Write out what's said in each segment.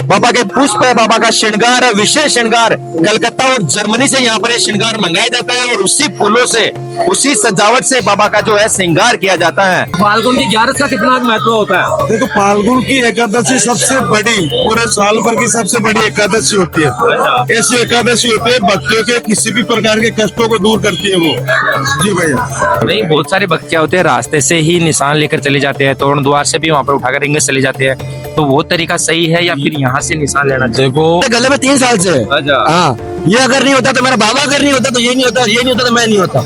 बाबा के पुष्प है, बाबा का श्रृंगार है, विशेष श्रृंगार कलकत्ता और जर्मनी से यहाँ पर ये श्रृंगार मंगाया जाता है और उसी फूलों से, उसी सजावट से बाबा का जो है श्रृंगार किया जाता है। फाल्गुन की 11 का कितना महत्व होता है? देखो, फाल्गुन की एकादशी सबसे बड़ी, पूरे साल भर की सबसे बड़ी एकादशी होती है। ऐसी एकादशी होती है भक्तों के किसी भी प्रकार के कष्टों को दूर करती है वो। जी भैया। नहीं, बहुत सारे भक्तियाँ होते हैं, रास्ते से ही निशान लेकर चले जाते हैं, तोरण द्वार से भी वहाँ पर उठाकर रिंग से चले जाते हैं, तो वो तरीका सही है या फिर यहाँ से निशान लेना चाहिए? देखो, गले में 3 साल से है। अच्छा। हाँ, ये अगर नहीं होता तो मेरा बाबा, अगर नहीं होता तो ये नहीं होता, ये नहीं होता तो मैं नहीं होता।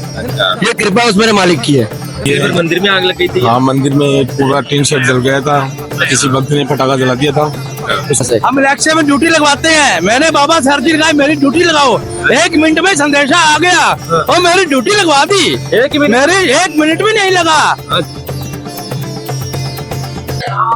ये कृपा उस मेरे मालिक की है। ये फिर मंदिर में आग लग गई थी? हाँ, मंदिर में पूरा टीन शेड जल गया था, किसी भक्त ने पटाखा जला दिया था। हम इलेक्शन में ड्यूटी लगवाते हैं, मैंने बाबा से अर्जी लगाई मेरी ड्यूटी लगाओ, 1 मिनट में संदेशा आ गया और मेरी ड्यूटी लगवा दी। 1 मिनट? मेरी 1 मिनट भी नहीं लगा।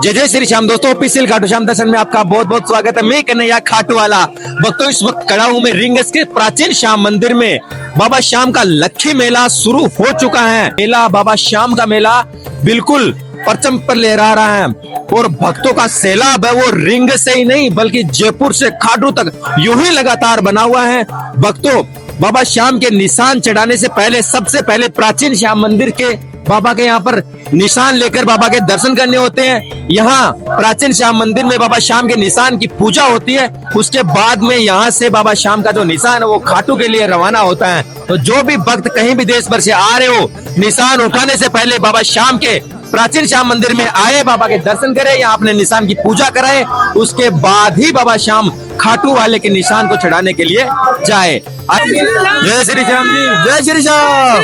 जय जय श्री श्याम। दोस्तों, ऑफिशियल खाटू श्याम दर्शन में आपका बहुत बहुत स्वागत है। मैं कन्हैया खाटू वाला भक्तों इस वक्त खड़ा हूं मैं रिंगस के प्राचीन श्याम मंदिर में। बाबा श्याम का लक्खी मेला शुरू हो चुका है। मेला, बाबा श्याम का मेला बिल्कुल परचम पर लहरा रहा है और भक्तों का सैलाब है वो रिंग से ही नहीं बल्कि जयपुर से खाटू तक यूं ही लगातार बना हुआ है। भक्तों, बाबा श्याम के निशान चढ़ाने से पहले सबसे पहले प्राचीन श्याम मंदिर के बाबा के यहाँ पर निशान लेकर बाबा के दर्शन करने होते हैं। यहाँ प्राचीन श्याम मंदिर में बाबा श्याम के निशान की पूजा होती है। उसके बाद में यहाँ से बाबा श्याम का जो निशान है वो खाटू के लिए रवाना होता है। तो जो भी भक्त कहीं भी देश भर से आ रहे हो, निशान उठाने से पहले बाबा श्याम के प्राचीन श्याम मंदिर में आए, बाबा के दर्शन करें, यहाँ अपने निशान की पूजा करें, उसके बाद ही बाबा श्याम खाटू वाले के निशान को चढ़ाने के लिए जाए। जय श्री श्याम जी, जय श्री श्याम।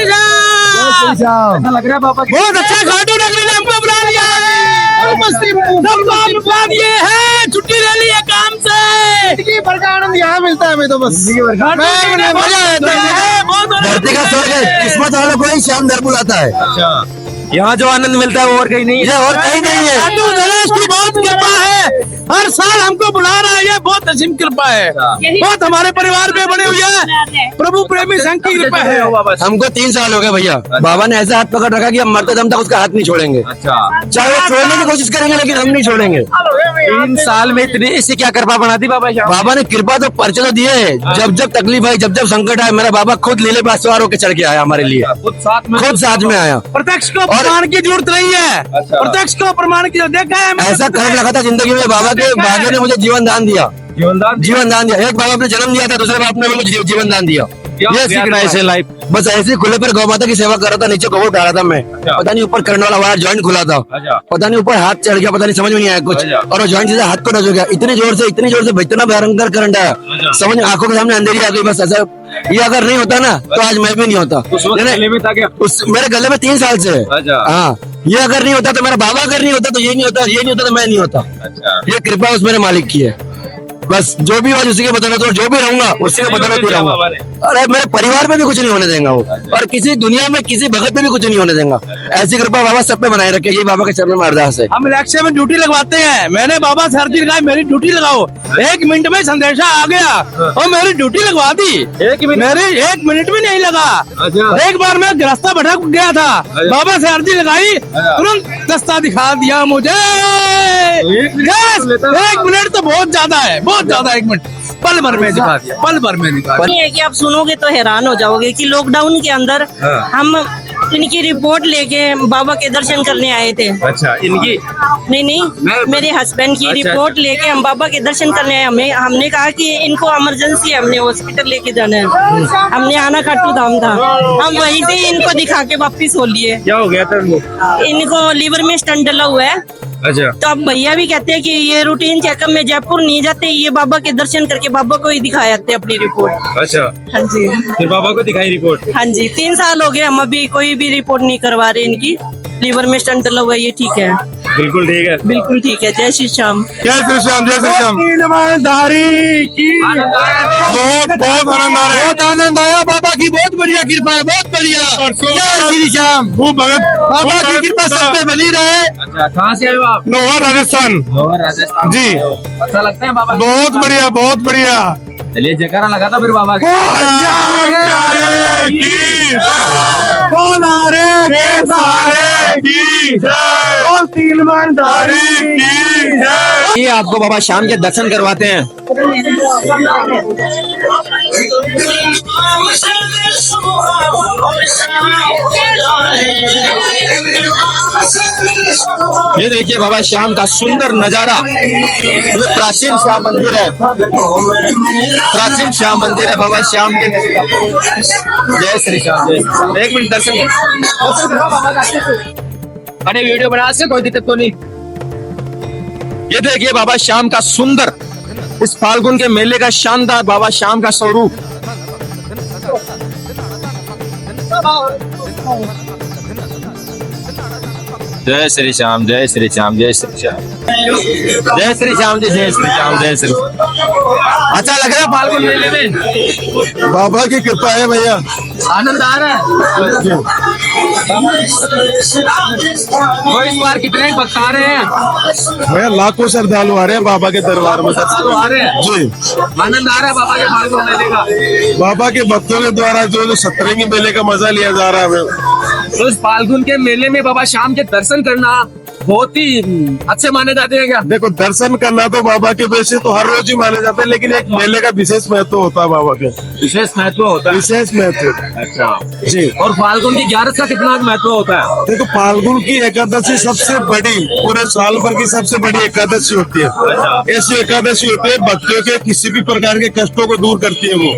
ऐसा लग रहा है बाबा बहुत अच्छा खाटू नगरी ने हमको बुला लिया है। बात ये है, छुट्टी ले ली है काम से। आनंद यहाँ मिलता है हमें तो बस। धरती का स्वर्ग है, किस्मत वालों को ही श्याम दर बुलाता है। यहाँ जो आनंद मिलता है वो और कहीं नहीं है, और कहीं नहीं है। खाटू नरेश की बहुत कृपा है, हर साल हमको बुला रहा है, ये बहुत असीम कृपा है। बहुत हमारे परिवार में बने हुए हैं, प्रभु प्रेमी संघ की कृपा है। हमको 3 साल हो गए भैया। बाबा ने ऐसा हाथ पकड़ रखा कि हम मरते दम तक उसका हाथ नहीं छोड़ेंगे। चाहे वो छोड़ने की कोशिश करेंगे लेकिन हम नहीं छोड़ेंगे। 3 साल में इतनी इससे क्या कृपा बना दी बाबा श्याम? बाबा ने कृपा तो पर्चे तो दिए है। जब जब तकलीफ आई, जब जब संकट आया, मेरा बाबा खुद लीले पर सवार होकर चढ़ के आया हमारे लिए, खुद साथ में आया। प्रत्यक्ष को प्रमाण की जरूरत नहीं है, प्रत्यक्ष को प्रमाण की देखा है। ऐसा करने लगा था जिंदगी में, बाबा के भाग्य ने मुझे जीवन दान दिया। जीवन दान दिया। एक बाबा ने जन्म दिया था, दूसरे बाप ने मुझे जीवन दान दिया। ये सीखना है ऐसे लाइफ। बस ऐसे खुले पर गौ माता की सेवा कर रहा था, नीचे गोबर डाला था मैं। पता नहीं ऊपर करंट वाला वायर जॉइंट खुला था, पता नहीं ऊपर हाथ चढ़ गया, पता नहीं समझ में नहीं आया कुछ, और वो जॉइंट से हाथ को टच हो गया। इतनी जोर से इतना भयंकर करंट आया, समझ आंखों के सामने अंधेरी आ गई। बस ऐसा, ये अगर नहीं होता ना तो आज मैं भी नहीं होता। मेरे गले में 3 साल से है। हाँ, ये अगर नहीं होता तो मेरा बाबा, अगर नहीं होता तो ये नहीं होता, ये नहीं होता तो मैं नहीं होता। ये कृपा उस मेरे मालिक की है। बस जो भी आज उसी के बदौलत, जो भी रहूंगा उसी के बदौलत ही रहूंगा। अरे मेरे परिवार में भी कुछ नहीं होने देगा वो, और किसी दुनिया में किसी भगत में भी कुछ नहीं होने देगा। ऐसी कृपा बाबा सब पे बनाए रखे, ये बाबा के चरणों में अरदास है। हम इलेक्शन में ड्यूटी लगवाते हैं, मैंने बाबा से अर्जी लगाई मेरी ड्यूटी लगाओ, 1 मिनट में संदेशा आ गया और मेरी ड्यूटी लगवा दी। 1 मिनट? मेरी 1 मिनट भी नहीं लगा। एक बार मैं रास्ता भटक गया था, बाबा से अर्जी लगाई, तुरंत रास्ता दिखा दिया मुझे। 1 मिनट तो बहुत ज्यादा है, बहुत ज्यादा। 1 मिनट पल भर में दिखा दिया, पल भर में दिखा दिया। ये है कि आप सुनोगे तो हैरान हो जाओगे कि लॉकडाउन के अंदर हम इनकी रिपोर्ट लेके बाबा के दर्शन करने आए थे। अच्छा, इनकी? नहीं, मेरे हस्बैंड की रिपोर्ट लेके हम बाबा के दर्शन करने आए। हमने कहा कि इनको इमरजेंसी है, हमने हॉस्पिटल लेके जाना है, हमने आना खाटू धाम था। हम वहीं से इनको दिखा के वापिस हो लिए। क्या हो गया था इनको लीवर में स्टंट डला हुआ है। अच्छा, तो अब भैया भी कहते हैं कि ये रूटीन चेकअप में जयपुर नहीं जाते, ये बाबा के दर्शन करके बाबा को ही दिखा जाते अपनी रिपोर्ट। अच्छा, हाँ जी, फिर बाबा को दिखाई रिपोर्ट? हाँ जी, 3 साल हो गए, हम अभी कोई भी रिपोर्ट नहीं करवा रहे इनकी। लीवर में स्टंट डला हुआ है, ये ठीक है, बिल्कुल ठीक है, बिल्कुल ठीक है। जय श्री श्याम। जय श्री श्याम, जय श्री श्याम। बहुत आनंद आया। बाबा की बहुत बढ़िया कृपा है, बहुत बढ़िया। जय श्री श्याम। खूब भगत, बाबा की कृपा सब पे बनी रहे। अच्छा, कहाँ से आए हो आप? लोअर राजस्थान। राजस्थान जी। अच्छा लगता है बाबा? बहुत बढ़िया, बहुत बढ़िया। चलिए जयकारा लगा था फिर बाबा का। बोला रे की जय, तीन ईमानदारी की जय। ये आपको बाबा श्याम के दर्शन करवाते हैं। ये देखिए बाबा श्याम का सुंदर नजारा। ये प्राचीन श्याम मंदिर है, प्राचीन श्याम मंदिर है बाबा श्याम के। जय श्री श्याम, जय श्री श्याम। एक मिनट दर्शन, अरे वीडियो बना से कोई दिक्कत तो नहीं। ये देखिए बाबा श्याम का सुंदर, इस फाल्गुन के मेले का शानदार बाबा श्याम का स्वरूप। जय श्री श्याम, जय श्री श्याम, जय श्री श्याम, जय श्री श्याम जी, जय श्री श्याम, जय श्री। अच्छा लग रहा है फाल्गुन मेले में? बाबा की कृपा है भैया, आनंद आ रहा है। वो इस बार कितने भक्त आ रहे हैं? भैया लाखों श्रद्धालु आ रहे हैं बाबा के दरबार में आ रहे हैं जी। आनंद आ रहा है बाबा के फाल्गुन मेले का। बाबा के भक्तों के द्वारा जो सतरंगी मेले का मजा लिया जा रहा है। तो इस फाल्गुन के मेले में बाबा श्याम के दर्शन करना बहुत ही अच्छे माने जाते हैं क्या? देखो दर्शन करना तो बाबा के वैसे तो हर रोज ही माने जाते हैं, लेकिन एक मेले का विशेष महत्व होता है बाबा के, विशेष महत्व होता है। विशेष महत्व। अच्छा जी। और फाल्गुन की 11 का कितना महत्व होता है? देखो फाल्गुन की एकादशी सबसे बड़ी, पूरे साल भर की सबसे बड़ी एकादशी होती है। ऐसी एकादशी होती है भक्तों के किसी भी प्रकार के कष्टों को दूर करती है वो।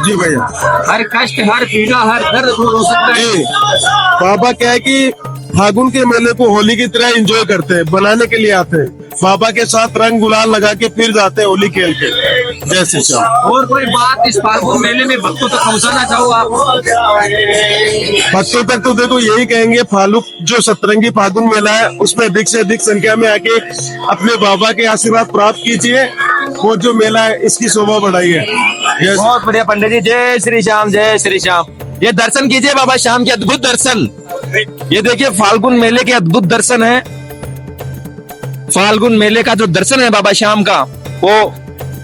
जी भैया, हर कष्ट, हर पीड़ा, हर दर्द दूर हो सकता है। जी। बाबा क्या है कि फागुन के मेले को होली की तरह एंजॉय करते हैं, बनाने के लिए आते हैं। बाबा के साथ रंग गुलाल लगा के फिर जाते हैं होली खेल के। जैसे और कोई बात इस फाल्गुन मेले में भक्तों तक पहुंचाना चाहो आप? भक्तों तक तो देखो यही कहेंगे, फालूक जो सतरंगी फागुन मेला है उसमें अधिक से अधिक संख्या में आके अपने बाबा के आशीर्वाद प्राप्त कीजिए और जो मेला है इसकी शोभा बढ़ाइए। बहुत बढ़िया पंडित जी, जय श्री श्याम, जय श्री श्याम। ये दर्शन कीजिए बाबा श्याम के अद्भुत दर्शन। ये देखिए फाल्गुन मेले के अद्भुत दर्शन है। फाल्गुन मेले का जो दर्शन है बाबा श्याम का, वो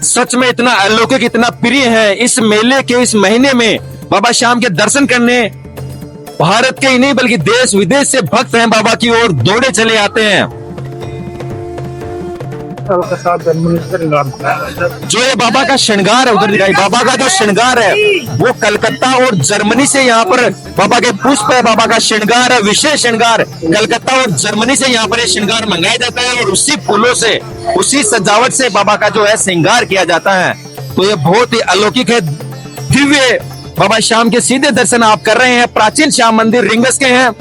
सच में इतना अलौकिक, इतना प्रिय है। इस मेले के इस महीने में बाबा श्याम के दर्शन करने भारत के ही नहीं बल्कि देश विदेश से भक्त हैं बाबा की ओर दौड़े चले आते हैं। जो ये बाबा का श्रृंगार है, उधर दिखाई, बाबा का जो श्रृंगार है वो कलकत्ता और जर्मनी से यहाँ पर बाबा के पुष्प है, बाबा का श्रृंगार है, विशेष श्रृंगार कलकत्ता और जर्मनी से यहाँ पर ये श्रृंगार मंगाया जाता है और उसी फूलों से, उसी सजावट से बाबा का जो है श्रृंगार किया जाता है। तो ये बहुत ही अलौकिक है, दिव्य बाबा श्याम के सीधे दर्शन आप कर रहे हैं। प्राचीन श्याम मंदिर रिंगस के हैं।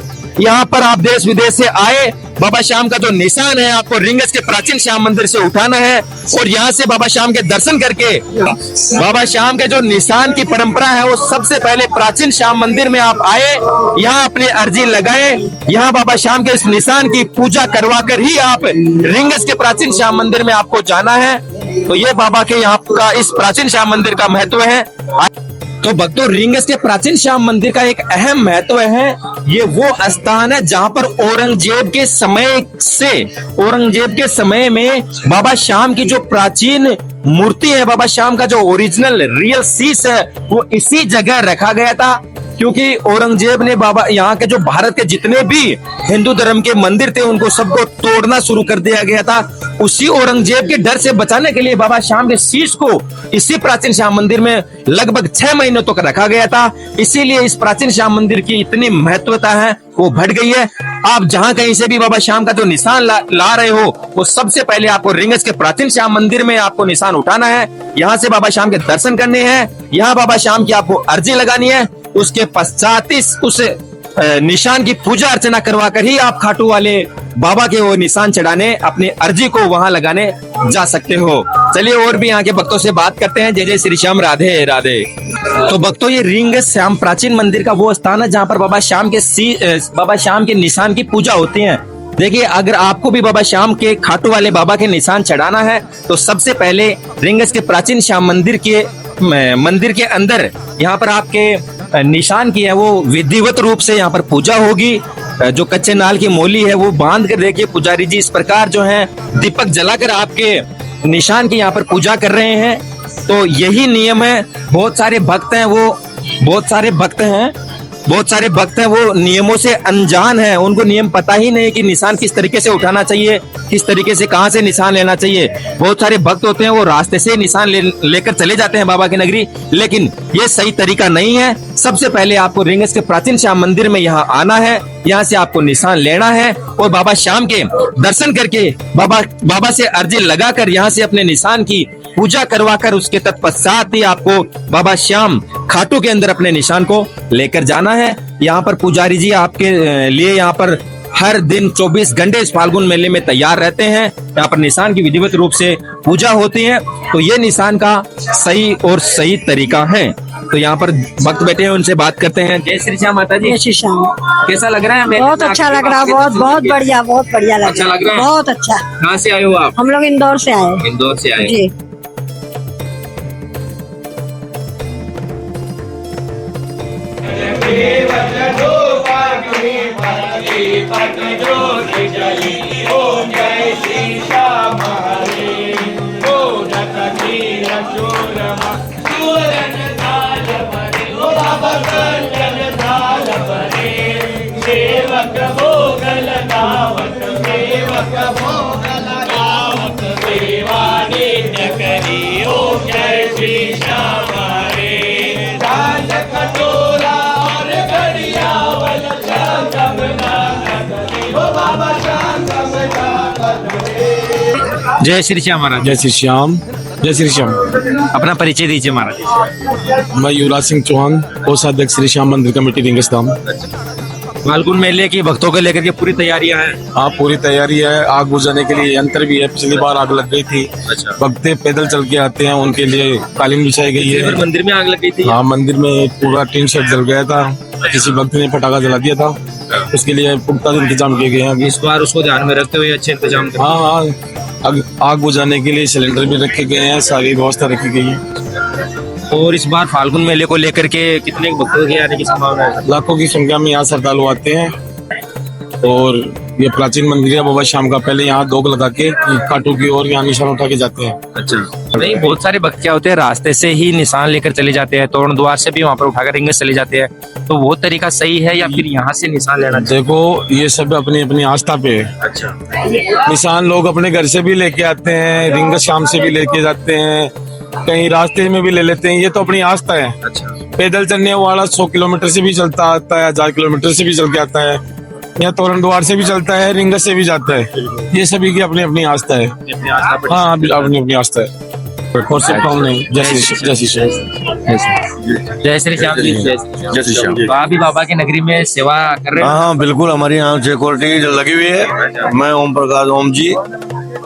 यहाँ पर आप देश विदेश से आए, बाबा श्याम का जो निशान है आपको रिंगस के प्राचीन श्याम मंदिर से उठाना है और यहाँ से बाबा श्याम के दर्शन करके बाबा श्याम के जो निशान की परंपरा है वो सबसे पहले प्राचीन श्याम मंदिर में आप आए, यहाँ अपनी अर्जी लगाए, यहाँ बाबा श्याम के इस निशान की पूजा करवा कर ही आप रिंगस के प्राचीन श्याम मंदिर में आपको जाना है। तो ये बाबा के यहाँ का इस प्राचीन श्याम मंदिर का महत्व है। तो भक्तों, रिंगस के प्राचीन श्याम मंदिर का एक अहम महत्व है। ये वो स्थान है जहाँ पर औरंगजेब के समय में बाबा श्याम की जो प्राचीन मूर्ति है, बाबा श्याम का जो ओरिजिनल रियल शीश है वो इसी जगह रखा गया था। क्योंकि औरंगजेब ने बाबा यहाँ के जो भारत के जितने भी हिंदू धर्म के मंदिर थे उनको सबको तोड़ना शुरू कर दिया गया था। उसी औरंगजेब के डर से बचाने के लिए बाबा श्याम के शीश को इसी प्राचीन श्याम मंदिर में लगभग 6 महीनों तक रखा गया था। इसीलिए इस प्राचीन श्याम मंदिर की इतनी महत्वता है वो बढ़ गई है। आप जहाँ कहीं से भी बाबा श्याम का जो निशान ला रहे हो वो सबसे पहले आपको रिंगस के प्राचीन श्याम मंदिर में आपको निशान उठाना है। यहाँ से बाबा श्याम के दर्शन करने हैं, यहाँ बाबा श्याम की आपको अर्जी लगानी है। उसके पश्चात उस निशान की पूजा अर्चना करवा कर ही आप खाटू वाले बाबा के वो निशान चढ़ाने, अपनी अर्जी को वहां लगाने जा सकते हो। चलिए और भी यहाँ के भक्तों से बात करते हैं। जय जय श्री श्याम, राधे राधे। तो भक्तों, ये रिंगस श्याम प्राचीन मंदिर का वो स्थान है जहाँ पर बाबा श्याम के निशान की पूजा होती है। देखिए, अगर आपको भी बाबा श्याम के खाटू वाले बाबा के निशान चढ़ाना है तो सबसे पहले रिंगस के प्राचीन श्याम मंदिर के अंदर यहाँ पर आपके निशान की है वो विधिवत रूप से यहाँ पर पूजा होगी। जो कच्चे नाल की मोली है वो बांध कर, देखिए पुजारी जी इस प्रकार जो है दीपक जलाकर आपके निशान की यहाँ पर पूजा कर रहे हैं। तो यही नियम है। बहुत सारे भक्त हैं बहुत सारे भक्त हैं वो नियमों से अनजान हैं, उनको नियम पता ही नहीं कि निशान किस तरीके से उठाना चाहिए, किस तरीके से कहां से निशान लेना चाहिए। बहुत सारे भक्त होते हैं वो रास्ते से निशान लेकर चले जाते हैं बाबा की नगरी, लेकिन ये सही तरीका नहीं है। सबसे पहले आपको रिंगस के प्राचीन श्याम मंदिर में यहाँ आना है, यहाँ से आपको निशान लेना है और बाबा श्याम के दर्शन करके बाबा से अर्जी लगाकर यहाँ से अपने निशान की पूजा करवाकर उसके तत्पश्चात ही आपको बाबा श्याम खाटू के अंदर अपने निशान को लेकर जाना है। यहाँ पर पुजारी जी आपके लिए यहाँ पर हर दिन 24 घंटे इस फाल्गुन मेले में तैयार रहते हैं। यहाँ पर निशान की विधिवत रूप से पूजा होती है, तो ये निशान का सही और सही तरीका है। तो यहाँ पर भक्त बैठे हैं, उनसे बात करते हैं। जय श्री श्याम माता जी। जय श्री श्याम। कैसा लग रहा है? बहुत अच्छा लग रहा है, बहुत बहुत बढ़िया, बहुत बढ़िया लग अच्छा लग रहा है? बहुत अच्छा। कहाँ से आए हो आप? हम लोग इंदौर से आए। इंदौर से आए जी। जय श्री श्याम महाराज। जय श्री श्याम। जय श्री श्याम। अपना परिचय दीजिए महाराज। मैं युवराज सिंह चौहान, कोषाध्यक्ष श्री श्याम मंदिर कमेटी रिंगस धाम। फाल्गुन मेले की भक्तों को लेकर के पूरी तैयारियां हैं। हाँ, पूरी तैयारी है। आग बुझाने के लिए यंत्र भी है, पिछली बार आग लग गई थी। अच्छा। भक्त पैदल चल के आते हैं, उनके लिए कालीन बिछाई गई है। मंदिर में आग लग गई थी। हाँ, मंदिर में पूरा टीन शेड जल गया था, किसी भक्त ने पटाखा जला दिया था, उसके लिए पुख्ता इंतजाम किए गए हैं। इस बार उसको ध्यान में रखते हुए अच्छे इंतजाम हाँ हाँ, आग बुझाने के लिए सिलेंडर भी रखे गए हैं, सारी व्यवस्था रखी गई है। और इस बार फाल्गुन मेले को लेकर के कितने भक्तों के आने की संभावना है? लाखों की संख्या में यहाँ श्रद्धालु आते हैं और ये प्राचीन मंदिर है बाबा श्याम का। पहले यहाँ दोग लगा के खाटू की ओर यहाँ निशान उठा के जाते हैं। अच्छा। नहीं, बहुत सारे भक्त क्या होते हैं रास्ते से ही निशान लेकर चले जाते हैं, तोरण द्वार से भी वहाँ पर उठाकर रिंगस चले जाते हैं, तो वो तरीका सही है या फिर यहाँ से निशान लेना चाहिए? देखो, ये सब अपनी अपनी आस्था पे है। अच्छा। निशान लोग अपने घर से भी लेके आते हैं, रिंगस श्याम से भी लेके जाते हैं, कहीं रास्ते में भी ले लेते हैं, ये तो अपनी आस्था है। अच्छा। पैदल चलने वाला 100 किलोमीटर से भी चलता आता है, 1000 किलोमीटर से भी चल के आता है, या तोरण द्वार से भी चलता है, रिंगस से भी जाता है। ये सभी की अपनी अपनी आस्था है। हाँ, अपनी अपनी आस्था है और सिर्फ हम नहीं। जय श्री श्याम। जय श्री श्याम जी। जय श्री श्याम। तो आप भी बाबा की नगरी में सेवा कर रहे हैं? हाँ, बिल्कुल। हमारी यहाँ सिक्योरिटी लगी हुई है। मैं ओम प्रकाश ओम जी,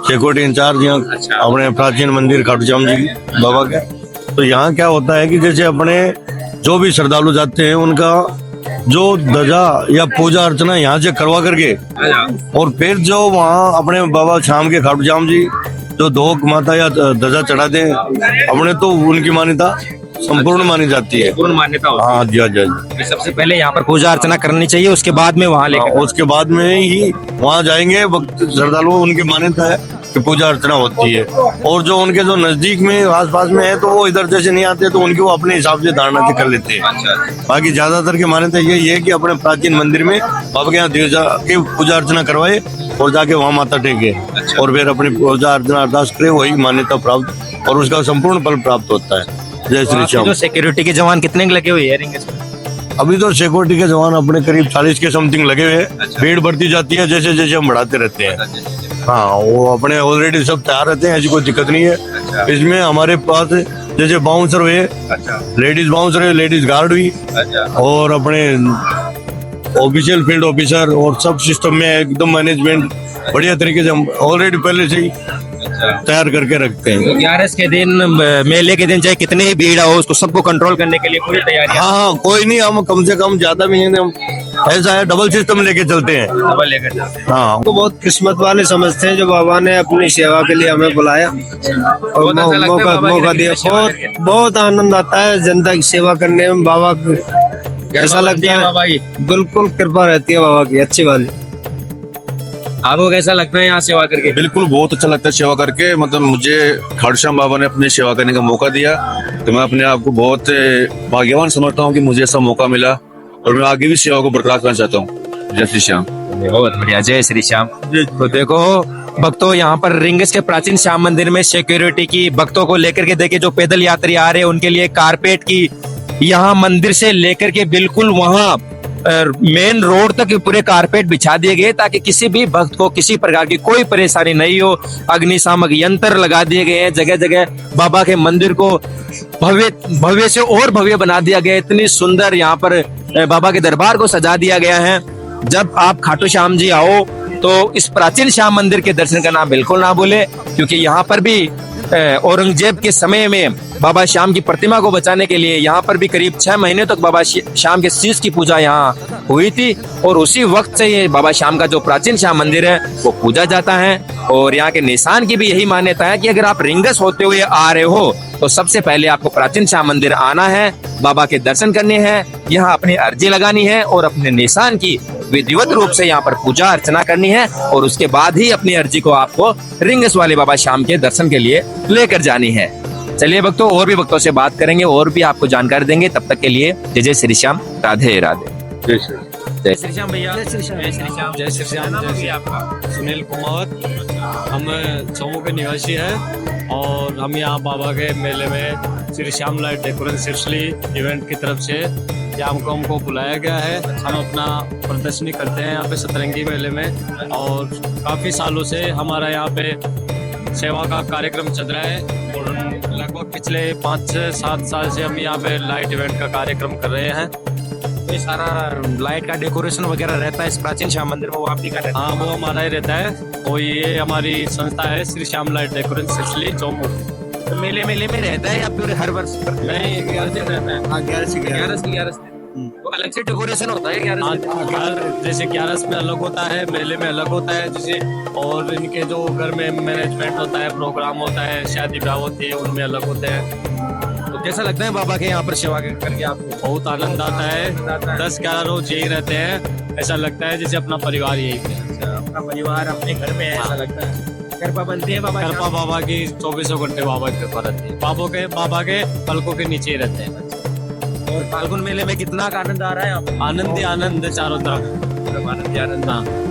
सिक्योरिटी इंचार्ज यहाँ अपने प्राचीन मंदिर खाटू श्याम जी बाबा के। तो यहाँ क्या होता है कि जैसे अपने जो भी श्रद्धालु जाते हैं, उनका जो ध्वजा या पूजा अर्चना यहाँ से करवा करके और फिर जो वहाँ अपने बाबा श्याम के खाटू श्याम जी जो धोक माता या ध्वजा चढ़ाते हैं अपने, तो उनकी मान्यता संपूर्ण मानी जाती है। पूर्ण मान्यता होती हाँ जी, हाँ जी। है। सबसे पहले यहाँ पर पूजा अर्चना करनी चाहिए, उसके बाद में वहाँ लेकर उसके बाद में ही वहाँ जाएंगे। श्रद्धालु उनकी मान्यता है कि पूजा अर्चना होती है, और जो उनके जो नजदीक में आसपास में है तो वो इधर जैसे नहीं आते, तो उनके वो अपने हिसाब से धारणा से कर लेते हैं। बाकी ज्यादातर की मान्यता यही है कि अपने प्राचीन मंदिर में बाबा के यहाँ की पूजा अर्चना करवाए और जाके वहाँ माथा टेके और फिर अपनी पूजा अर्चना अरदास करे, वही मान्यता प्राप्त और उसका संपूर्ण फल प्राप्त होता है। जय श्री श्याम। जो सिक्योरिटी के जवान कितने लगे हुए हैं रिंगस में? अभी तो सिक्योरिटी के जवान अपने करीब 40 के समथिंग लगे हुए हैं। भीड़ बढ़ती जाती है जैसे जैसे हम बढ़ाते रहते हैं। हाँ, वो अपने ऑलरेडी सब तैयार रहते हैं, ऐसी कोई दिक्कत नहीं है। इसमें हमारे पास जैसे बाउंसर हुए, लेडीज बाउंसर है, लेडीज गार्ड हुई, और अपने ऑफिशियल फील्ड ऑफिसर और सब सिस्टम में एकदम मैनेजमेंट बढ़िया तरीके से हम ऑलरेडी पहले से ही तैयार करके रखते हैं। 11 के दिन, मेले के दिन, चाहे कितनी ही भीड़ हो, उसको सबको कंट्रोल करने के लिए पूरी तैयारी। हाँ, कोई नहीं, हम कम से कम ज्यादा भी नहीं, हम ऐसा है डबल सिस्टम लेके चलते हैं। डबल लेकर चलते हैं। हाँ, को बहुत किस्मत वाले समझते हैं जो बाबा ने अपनी सेवा के लिए हमें बुलाया और मौका दिया। बहुत आनंद आता है जनता की सेवा करने में। बाबा ऐसा लगता है बाबा की बिल्कुल कृपा रहती है बाबा की, अच्छी वाली। आपको कैसा लगता है यहाँ सेवा करके? बिल्कुल, बहुत अच्छा लगता है सेवा करके। मतलब मुझे खाटू श्याम बाबा ने अपनी सेवा करने का मौका दिया, तो मैं अपने आप को बहुत भाग्यवान समझता हूँ कि मुझे ऐसा मौका मिला। और मैं आगे भी सेवा को बरकरार करना चाहता हूँ। जय श्री श्याम। बहुत बढ़िया, जय श्री श्याम। तो देखो भक्तों, यहाँ पर रिंगस के प्राचीन श्याम मंदिर में सिक्योरिटी की भक्तों को लेकर के देखिए, जो पैदल यात्री आ रहे हैं उनके लिए कारपेट की यहाँ मंदिर से लेकर के बिल्कुल वहाँ मेन रोड तक पूरे कारपेट बिछा दिए गए ताकि किसी भी भक्त को किसी प्रकार की कोई परेशानी नहीं हो। अग्निशामक यंत्र लगा दिए गए हैं, जगह जगह बाबा के मंदिर को भव्य से और भव्य बना दिया गया है। इतनी सुंदर यहाँ पर बाबा के दरबार को सजा दिया गया है। जब आप खाटू श्याम जी आओ तो इस प्राचीन श्याम मंदिर के दर्शन करना बिल्कुल ना भूले, क्योंकि यहाँ पर भी औरंगजेब के समय में बाबा श्याम की प्रतिमा को बचाने के लिए यहाँ पर भी करीब 6 महीने तक बाबा श्याम के शीश की पूजा यहाँ हुई थी, और उसी वक्त से ये बाबा श्याम का जो प्राचीन श्याम मंदिर है वो पूजा जाता है। और यहाँ के निशान की भी यही मान्यता है कि अगर आप रिंगस होते हुए आ रहे हो तो सबसे पहले आपको प्राचीन श्याम मंदिर आना है, बाबा के दर्शन करने हैं, यहाँ अपनी अर्जी लगानी है और अपने निशान की विधिवत रूप से यहाँ पर पूजा अर्चना करनी है, और उसके बाद ही अपनी अर्जी को आपको रिंगस वाले बाबा श्याम के दर्शन के लिए लेकर जानी है। चलिए भक्तों, और भी भक्तों से बात करेंगे और भी आपको जानकारी देंगे। तब तक के लिए जय जय श्री श्याम, राधे राधे। जय श्री श्याम भैया। जय श्री श्याम। जय श्री श्याम। जय श्री श्याम। जय आपका सुनील कुमार, हम चौमू के निवासी हैं और हम यहाँ बाबा के मेले में Shri Shyam light decoration Sirsali event की तरफ से यहाँ हमको बुलाया गया है। हम अपना प्रदर्शनी करते हैं यहाँ पे सतरंगी मेले में, और काफ़ी सालों से हमारा यहाँ पे सेवा का कार्यक्रम चल रहा है, और लगभग पिछले 5-7 साल से हम यहाँ पे लाइट इवेंट का कार्यक्रम कर रहे हैं। ये सारा लाइट का डेकोरेशन वगैरह रहता है इस प्राचीन श्याम मंदिर में, वो आप ही का रहता है? हाँ, वो हमारा ही रहता है, और ये हमारी संस्था है श्री श्याम लाइट डेकोरेशन सिर्सली चौमू। तो मेले में रहता है या फिर हर वर्ष? नहीं, 11 दिन रहता है। हाँ, 11 से 11। तो अलग से डेकोरेशन होता है 11 जैसे 11 में अलग होता है, मेले में अलग होता है जैसे, और इनके जो घर में मैनेजमेंट होता है, प्रोग्राम होता है, शादी ब्याह होती है, उनमें अलग होते हैं। तो कैसा लगता है बाबा के यहाँ पर सेवा करके आपको? बहुत आनंद आता है। 10-11 रोज यही रहते हैं, ऐसा लगता है जैसे अपना परिवार यही है। अपना परिवार अपने घर में है, ऐसा लगता है। कृपा बनती है बाबा, कृपा बाबा की 24 घंटे बाबा की कृपा रहती है। बाबा के पलकों के नीचे ही रहते हैं। और फाल्गुन मेले में कितना आनंद आ रहा है आपको? आनंद ही आनंद चारों तरफ, आनंद ही आनंद।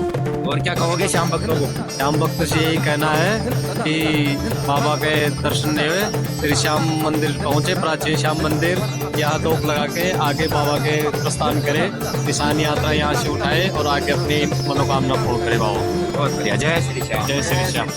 और क्या कहोगे श्याम भक्तों को? श्याम भक्त से यही कहना है कि बाबा के दर्शन हुए, श्री श्याम मंदिर पहुंचे, प्राचीन श्याम मंदिर, यहाँ दोक लगा के आगे बाबा के प्रस्थान करे, निशान यात्रा यहाँ से उठाए और आगे अपनी मनोकामना पूर्ण करे बाबा। बहुत बढ़िया, जय श्री श्याम। जय श्री श्याम।